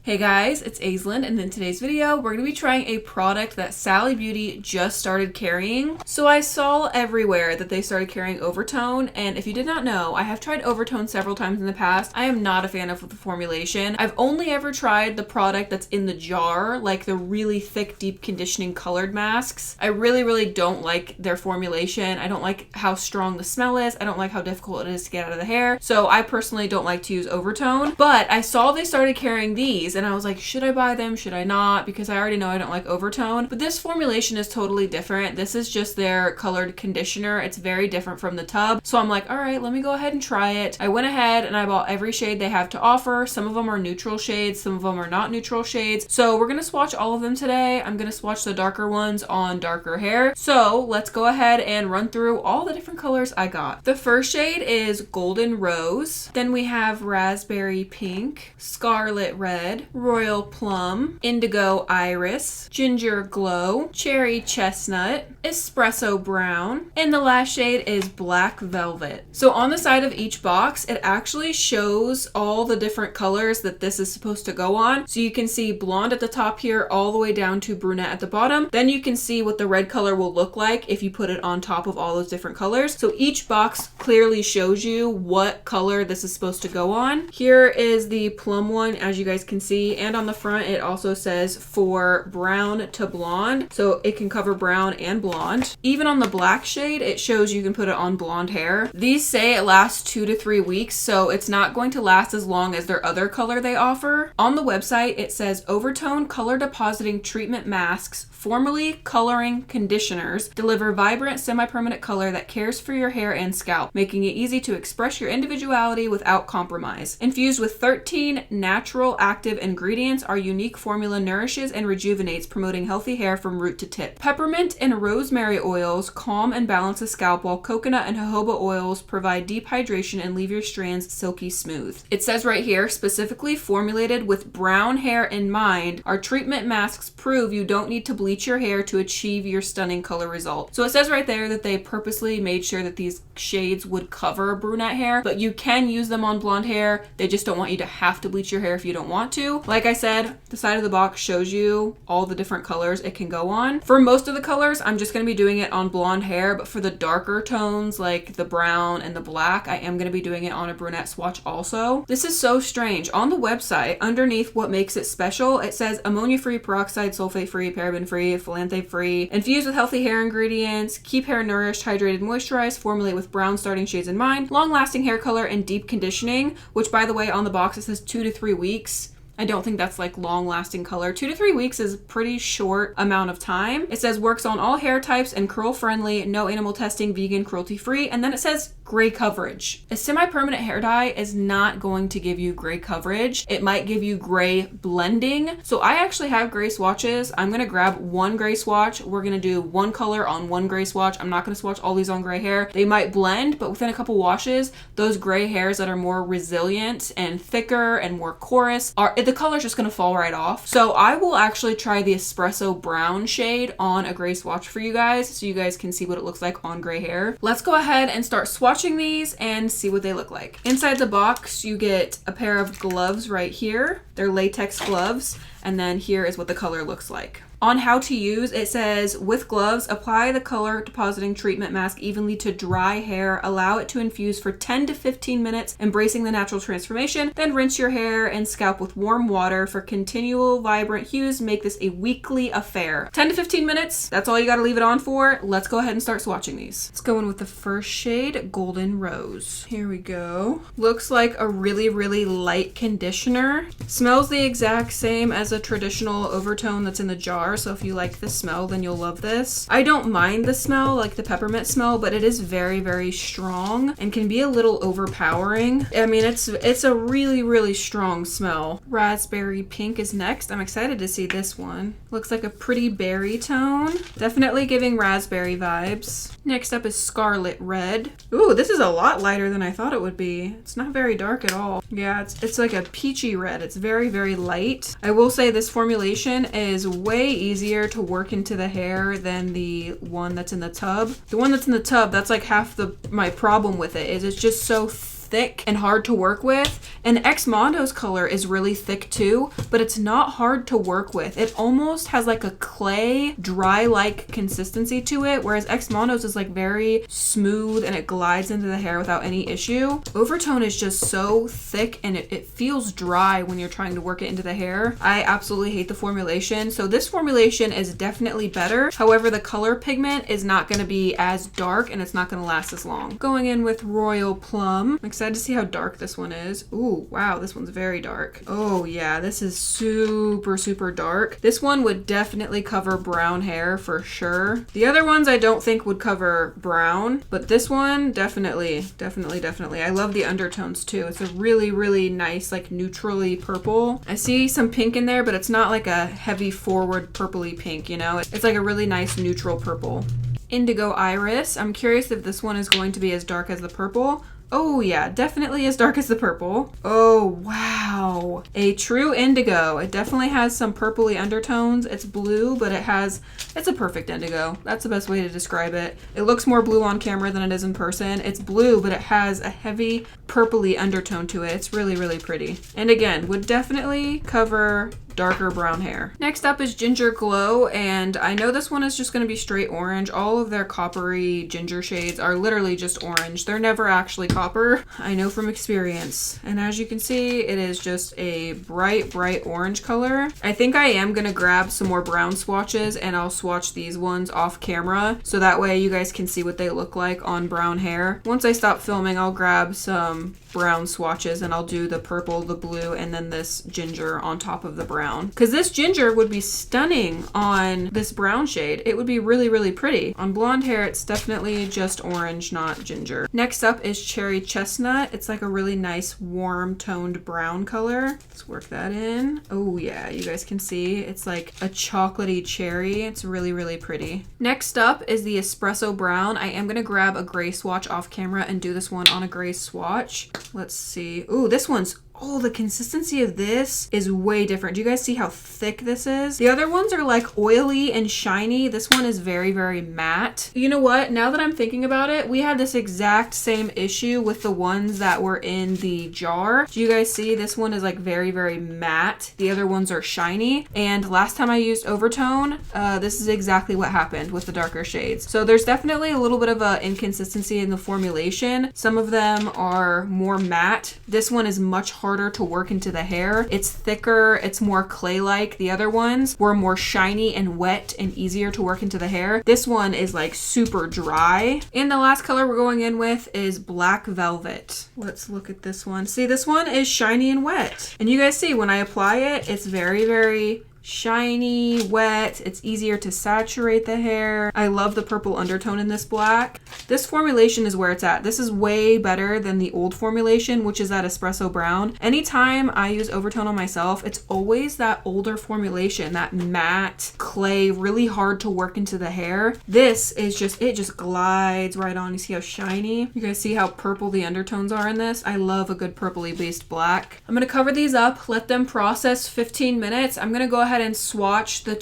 Hey guys, it's Aislinn, and in today's video, we're going to be trying a product that Sally Beauty just started carrying. So I saw everywhere that they started carrying Overtone, and if you did not know, I have tried Overtone several times in the past. I am not a fan of the formulation. I've only ever tried the product that's in the jar, like the really thick, deep conditioning colored masks. I really don't like their formulation. I don't like how strong the smell is. I don't like how difficult it is to get out of the hair. So I personally don't like to use Overtone, but I saw they started carrying these and I was like, should I buy them? Should I not? Because I already know I don't like Overtone. But this formulation is totally different. This is just their colored conditioner. It's very different from the tub. So I'm like, all right, let me go ahead and try it. I went ahead and I bought every shade they have to offer. Some of them are neutral shades. Some of them are not neutral shades. So we're going to swatch all of them today. I'm going to swatch the darker ones on darker hair. So let's go ahead and run through all the different colors I got. The first shade is Golden Rose. Then we have Raspberry Pink, Scarlet Red, Royal Plum, Indigo Iris, Ginger Glow, Cherry Chestnut, Espresso Brown, and the last shade is Black Velvet. So on the side of each box, it actually shows all the different colors that this is supposed to go on. So you can see blonde at the top here all the way down to brunette at the bottom. Then you can see what the red color will look like if you put it on top of all those different colors. So each box clearly shows you what color this is supposed to go on. Here is the plum one, as you guys can see, and on the front it also says for brown to blonde, so it can cover brown and blonde. Even on the black shade, it shows you can put it on blonde hair. These say it lasts 2 to 3 weeks, so it's not going to last as long as their other color they offer. On the website, it says Overtone color depositing treatment masks, formerly coloring conditioners, deliver vibrant semi-permanent color that cares for your hair and scalp, making it easy to express your individuality without compromise. Infused with 13 natural active ingredients, our unique formula nourishes and rejuvenates, promoting healthy hair from root to tip. Peppermint and rosemary oils calm and balance the scalp, while coconut and jojoba oils provide deep hydration and leave your strands silky smooth. It says right here, specifically formulated with brown hair in mind, our treatment masks prove you don't need to bleach your hair to achieve your stunning color result. So it says right there that they purposely made sure that these shades would cover brunette hair, but you can use them on blonde hair. They just don't want you to have to bleach your hair if you don't want to. Like I said, the side of the box shows you all the different colors it can go on. For most of the colors, I'm just going to be doing it on blonde hair, but for the darker tones like the brown and the black, I am going to be doing it on a brunette swatch also. This is so strange. On the website, underneath what makes it special, it says ammonia-free, peroxide, sulfate-free, paraben-free, phthalate-free, infused with healthy hair ingredients, keep hair nourished, hydrated, moisturized, formulate with brown starting shades in mind, long-lasting hair color, and deep conditioning, which by the way, on the box it says 2 to 3 weeks. I don't think that's like long-lasting color. 2 to 3 weeks is a pretty short amount of time. It says works on all hair types and curl-friendly, no animal testing, vegan, cruelty-free, and then it says gray coverage. A semi-permanent hair dye is not going to give you gray coverage. It might give you gray blending. So I actually have gray swatches. I'm gonna grab one gray swatch. We're gonna do one color on one gray swatch. I'm not gonna swatch all these on gray hair. They might blend, but within a couple washes, those gray hairs that are more resilient and thicker and more porous the color's just gonna fall right off. So I will actually try the espresso brown shade on a gray swatch for you guys so you guys can see what it looks like on gray hair. Let's go ahead and start swatching these and see what they look like. Inside the box, you get a pair of gloves right here. They're latex gloves. And then here is what the color looks like. On how to use, it says, with gloves, apply the color depositing treatment mask evenly to dry hair. Allow it to infuse for 10 to 15 minutes, embracing the natural transformation. Then rinse your hair and scalp with warm water for continual vibrant hues. Make this a weekly affair. 10 to 15 minutes. That's all you got to leave it on for. Let's go ahead and start swatching these. Let's go in with the first shade, Golden Rose. Here we go. Looks like a really light conditioner. Smells the exact same as a traditional Overtone that's in the jar. So if you like the smell, then you'll love this. I don't mind the smell, like the peppermint smell, but it is very strong and can be a little overpowering. I mean, it's a really strong smell. Raspberry Pink is next. I'm excited to see this one. Looks like a pretty berry tone. Definitely giving raspberry vibes. Next up is Scarlet Red. Ooh, this is a lot lighter than I thought it would be. It's not very dark at all. Yeah, it's like a peachy red. It's very light. I will say this formulation is way easier to work into the hair than the one that's in the tub. The one that's in the tub, that's like half my problem with it, is it's just so thick and hard to work with. And XMONDO's color is really thick too, but it's not hard to work with. It almost has like a clay, dry-like consistency to it, whereas XMONDO's is like very smooth and it glides into the hair without any issue. Overtone is just so thick and it feels dry when you're trying to work it into the hair. I absolutely hate the formulation. So this formulation is definitely better. However, the color pigment is not going to be as dark and it's not going to last as long. Going in with Royal Plum. I'm excited to see how dark this one is. Ooh, wow, this one's very dark. Oh yeah, this is super, super dark. This one would definitely cover brown hair for sure. The other ones I don't think would cover brown, but this one definitely. I love the undertones too. It's a really, really nice, like neutrally purple. I see some pink in there, but it's not like a heavy forward purpley pink, you know? It's like a really nice neutral purple. Indigo Iris. I'm curious if this one is going to be as dark as the purple. Oh yeah, definitely as dark as the purple. Oh wow, a true indigo. It definitely has some purpley undertones. It's blue, but it's a perfect indigo. That's the best way to describe it. It looks more blue on camera than it is in person. It's blue, but it has a heavy purpley undertone to it. It's really, really pretty. And again, would definitely cover darker brown hair. Next up is Ginger Glow, and I know this one is just going to be straight orange. All of their coppery ginger shades are literally just orange. They're never actually copper. I know from experience. And as you can see, it is just a bright, bright orange color. I think I am going to grab some more brown swatches and I'll swatch these ones off camera so that way you guys can see what they look like on brown hair. Once I stop filming, I'll grab some brown swatches and I'll do the purple, the blue, and then this ginger on top of the brown. Because this ginger would be stunning on this brown shade. It would be really, really pretty. On blonde hair, it's definitely just orange, not ginger. Next up is Cherry Chestnut. It's like a really nice warm toned brown color. Let's work that in. Oh yeah, you guys can see it's like a chocolatey cherry. It's really, really pretty. Next up is the Espresso Brown. I am gonna grab a gray swatch off camera and do this one on a gray swatch. Let's see. Ooh, this one's oh, the consistency of this is way different. Do you guys see how thick this is? The other ones are like oily and shiny. This one is very, very matte. You know what? Now that I'm thinking about it, we had this exact same issue with the ones that were in the jar. Do you guys see? This one is like very, very matte. The other ones are shiny. And last time I used Overtone, this is exactly what happened with the darker shades. So there's definitely a little bit of an inconsistency in the formulation. Some of them are more matte. This one is much harder to work into the hair. It's thicker, it's more clay-like. The other ones were more shiny and wet and easier to work into the hair. This one is like super dry. And the last color we're going in with is Black Velvet. Let's look at this one. See, this one is shiny and wet. And you guys see when I apply it, it's very, very shiny, wet. It's easier to saturate the hair. I love the purple undertone in this black. This formulation is where it's at. This is way better than the old formulation, which is that Espresso Brown. Anytime I use Overtone on myself, it's always that older formulation, that matte clay, really hard to work into the hair. This is just, it just glides right on. You see how shiny? You guys see how purple the undertones are in this? I love a good purpley based black. I'm gonna cover these up, let them process 15 minutes. I'm gonna go ahead and swatch the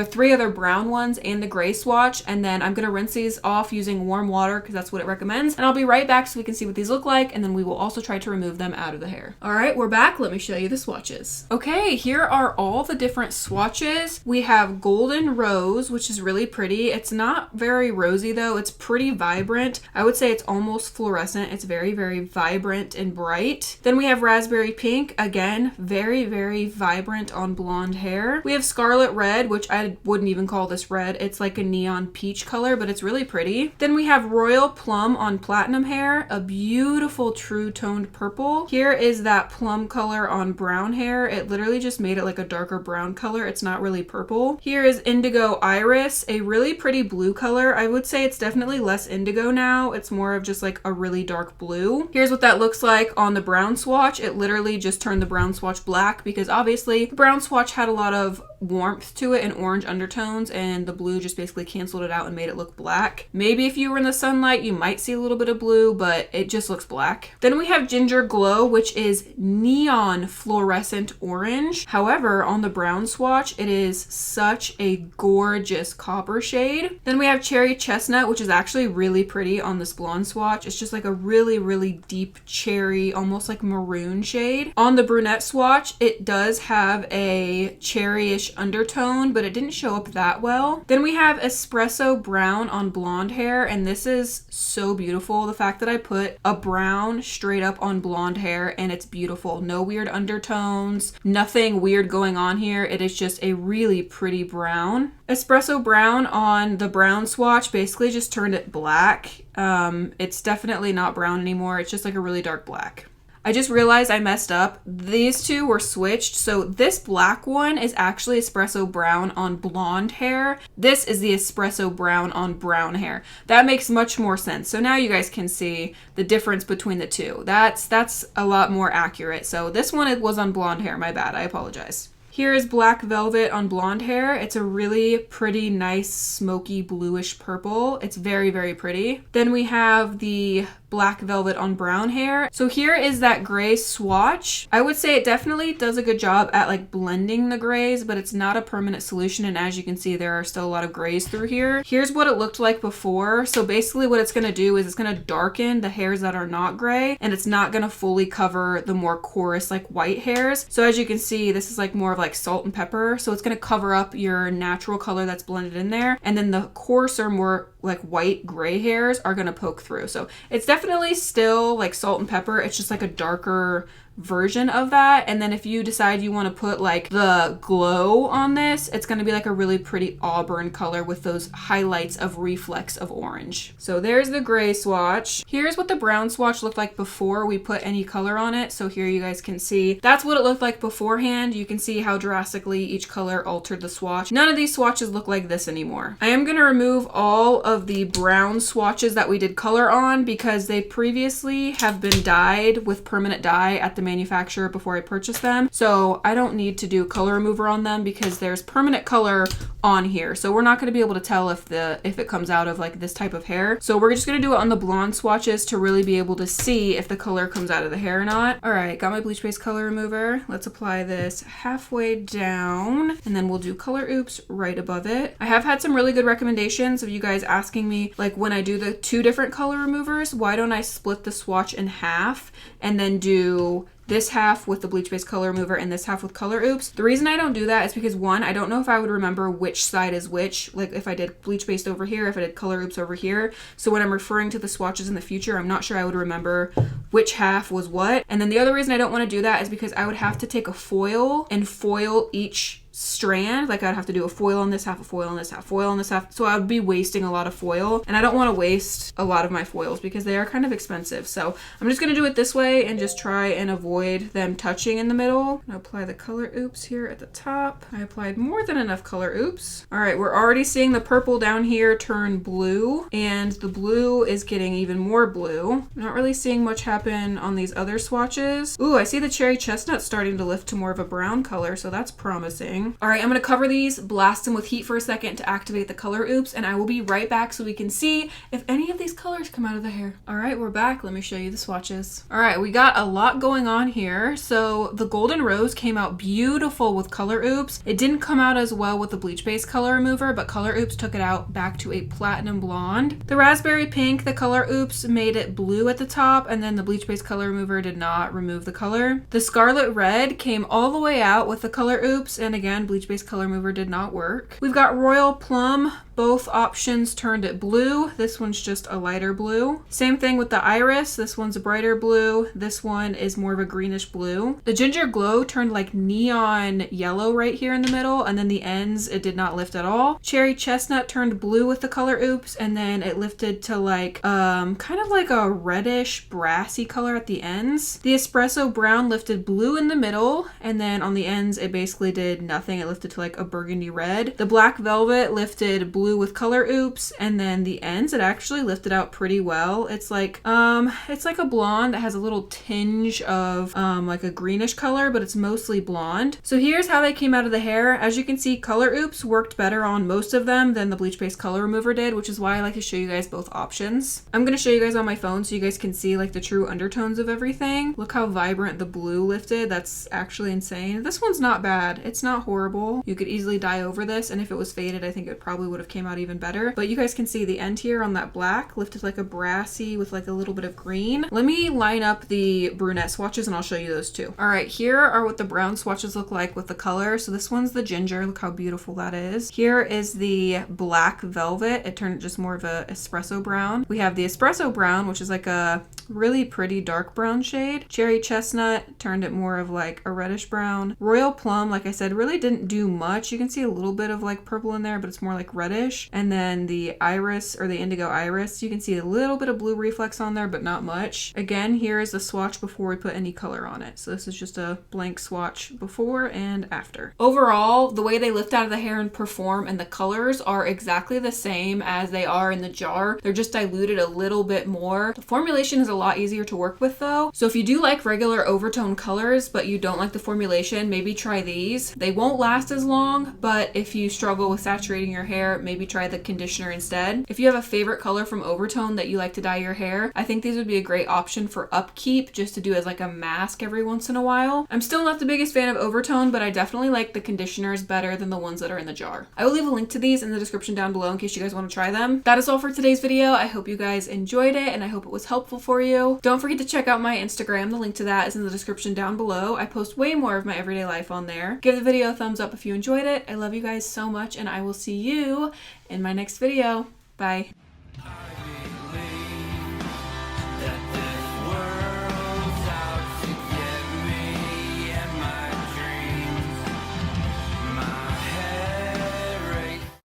three other brown ones and the gray swatch, and then I'm gonna rinse these off using warm water because that's what it recommends, and I'll be right back so we can see what these look like, and then we will also try to remove them out of the hair. All right, we're back. Let me show you the swatches. Okay, here are all the different swatches. We have Golden Rose, which is really pretty. It's not very rosy though. It's pretty vibrant. I would say it's almost fluorescent. It's very, very vibrant and bright. Then we have Raspberry Pink. Again, very, very vibrant on blonde hair. We have Scarlet Red, which I wouldn't even call this red. It's like a neon peach color, but it's really pretty. Then we have Royal Plum on platinum hair, a beautiful true toned purple. Here is that plum color on brown hair. It literally just made it like a darker brown color. It's not really purple. Here is Indigo Iris, a really pretty blue color. I would say it's definitely less indigo now. It's more of just like a really dark blue. Here's what that looks like on the brown swatch. It literally just turned the brown swatch black because obviously the brown swatch had a lot of of warmth to it and orange undertones, and the blue just basically canceled it out and made it look black. Maybe if you were in the sunlight, you might see a little bit of blue, but it just looks black. Then we have Ginger Glow, which is neon fluorescent orange. However, on the brown swatch, it is such a gorgeous copper shade. Then we have Cherry Chestnut, which is actually really pretty on this blonde swatch. It's just like a really, really deep cherry, almost like maroon shade. On the brunette swatch, it does have a cherryish undertone, but it didn't show up that well. Then we have Espresso Brown on blonde hair, and this is so beautiful. The fact that I put a brown straight up on blonde hair, and it's beautiful. No weird undertones, nothing weird going on here. It is just a really pretty brown. Espresso Brown on the brown swatch basically just turned it black. It's definitely not brown anymore. It's just like a really dark black. I just realized I messed up. These two were switched. So this black one is actually Espresso Brown on blonde hair. This is the Espresso Brown on brown hair. That makes much more sense. So now you guys can see the difference between the two. That's a lot more accurate. So this one, it was on blonde hair. My bad. I apologize. Here is Black Velvet on blonde hair. It's a really pretty, nice, smoky, bluish purple. It's very, very pretty. Then we have the Black Velvet on brown hair. So here is that gray swatch. I would say it definitely does a good job at like blending the grays, but it's not a permanent solution. And as you can see, there are still a lot of grays through here. Here's what it looked like before. So basically what it's going to do is it's going to darken the hairs that are not gray, and it's not going to fully cover the more coarse like white hairs. So as you can see, this is like more of like salt and pepper. So it's going to cover up your natural color that's blended in there. And then the coarser, more like white gray hairs are going to poke through. So it's definitely still like salt and pepper. It's just like a darker version of that. And then if you decide you want to put like the glow on this, it's going to be like a really pretty auburn color with those highlights of reflex of orange. So there's the gray swatch. Here's what the brown swatch looked like before we put any color on it. So here you guys can see that's what it looked like beforehand. You can see how drastically each color altered the swatch. None of these swatches look like this anymore. I am going to remove all of the brown swatches that we did color on because they previously have been dyed with permanent dye at the manufacturer before I purchased them. So I don't need to do color remover on them because there's permanent color on here. So we're not going to be able to tell if it comes out of like this type of hair. So we're just going to do it on the blonde swatches to really be able to see if the color comes out of the hair or not. All right, got my bleach based color remover. Let's apply this halfway down and then we'll do color oops right above it. I have had some really good recommendations of you guys asking me like when I do the two different color removers, why don't I split the swatch in half and then do this half with the bleach based color remover and this half with color oops. The reason I don't do that is because one, I don't know if I would remember which side is which, like if I did bleach based over here, if I did color oops over here. So when I'm referring to the swatches in the future, I'm not sure I would remember which half was what. And then the other reason I don't want to do that is because I would have to take a foil and foil each strand. Like I'd have to do a foil on this half, a foil on this half, foil on this half. So I would be wasting a lot of foil, and I don't want to waste a lot of my foils because they are kind of expensive. So I'm just going to do it this way and just try and avoid them touching in the middle. I'll apply the color oops here at the top. I applied more than enough color oops. All right, we're already seeing the purple down here turn blue, and the blue is getting even more blue. I'm not really seeing much happen on these other swatches. Ooh, I see the cherry chestnut starting to lift to more of a brown color, so that's promising. All right, I'm gonna cover these, blast them with heat for a second to activate the color oops, and I will be right back so we can see if any of these colors come out of the hair. All right, we're back. Let me show you the swatches. All right, we got a lot going on here. So the golden rose came out beautiful with color oops. It didn't come out as well with the bleach based color remover, but color oops took it out back to a platinum blonde. The raspberry pink, the color oops made it blue at the top, and then the bleach based color remover did not remove the color. The scarlet red came all the way out with the color oops, and again, bleach based color remover did not work. We've got royal plum. Both options turned it blue. This one's just a lighter blue. Same thing with the iris. This one's a brighter blue. This one is more of a greenish blue. The ginger glow turned like neon yellow right here in the middle, and then the ends, it did not lift at all. Cherry chestnut turned blue with the color oops, and then it lifted to like kind of like a reddish brassy color at the ends. The espresso brown lifted blue in the middle, and then on the ends it basically did nothing. nothing. It lifted to like a burgundy red. The black velvet lifted blue with color oops, and then the ends, it actually lifted out pretty well. It's like a blonde that has a little tinge of like a greenish color, but it's mostly blonde. So here's how they came out of the hair. As you can see, color oops worked better on most of them than the bleach based color remover did, which is why I like to show you guys both options. I'm going to show you guys on my phone so you guys can see like the true undertones of everything. Look how vibrant the blue lifted. That's actually insane. This one's not bad. It's not horrible. You could easily dye over this, and if it was faded, I think it probably would have came out even better. But you guys can see the end here on that black lifted like a brassy with like a little bit of green. Let me line up the brunette swatches and I'll show you those too. All right, here are what the brown swatches look like with the color. So this one's the ginger. Look how beautiful that is. Here is the black velvet. It turned just more of a espresso brown. We have the espresso brown, which is like a really pretty dark brown shade. Cherry chestnut turned it more of like a reddish brown. Royal plum, like I said, really didn't do much. You can see a little bit of like purple in there, but it's more like reddish. And then the iris, or the indigo iris, you can see a little bit of blue reflex on there, but not much. Again, here is the swatch before we put any color on it. So this is just a blank swatch before and after. Overall, the way they lift out of the hair and perform and the colors are exactly the same as they are in the jar. They're just diluted a little bit more. The formulation is a lot easier to work with though. So if you do like regular overtone colors, but you don't like the formulation, maybe try these. They won't last as long, but if you struggle with saturating your hair, maybe try the conditioner instead. If you have a favorite color from Overtone that you like to dye your hair, I think these would be a great option for upkeep, just to do as like a mask every once in a while. I'm still not the biggest fan of Overtone, but I definitely like the conditioners better than the ones that are in the jar. I will leave a link to these in the description down below in case you guys want to try them. That is all for today's video. I hope you guys enjoyed it and I hope it was helpful for you. Don't forget to check out my Instagram. The link to that is in the description down below. I post way more of my everyday life on there. Give the video a thumbs up if you enjoyed it. I love you guys so much and I will see you in my next video. Bye.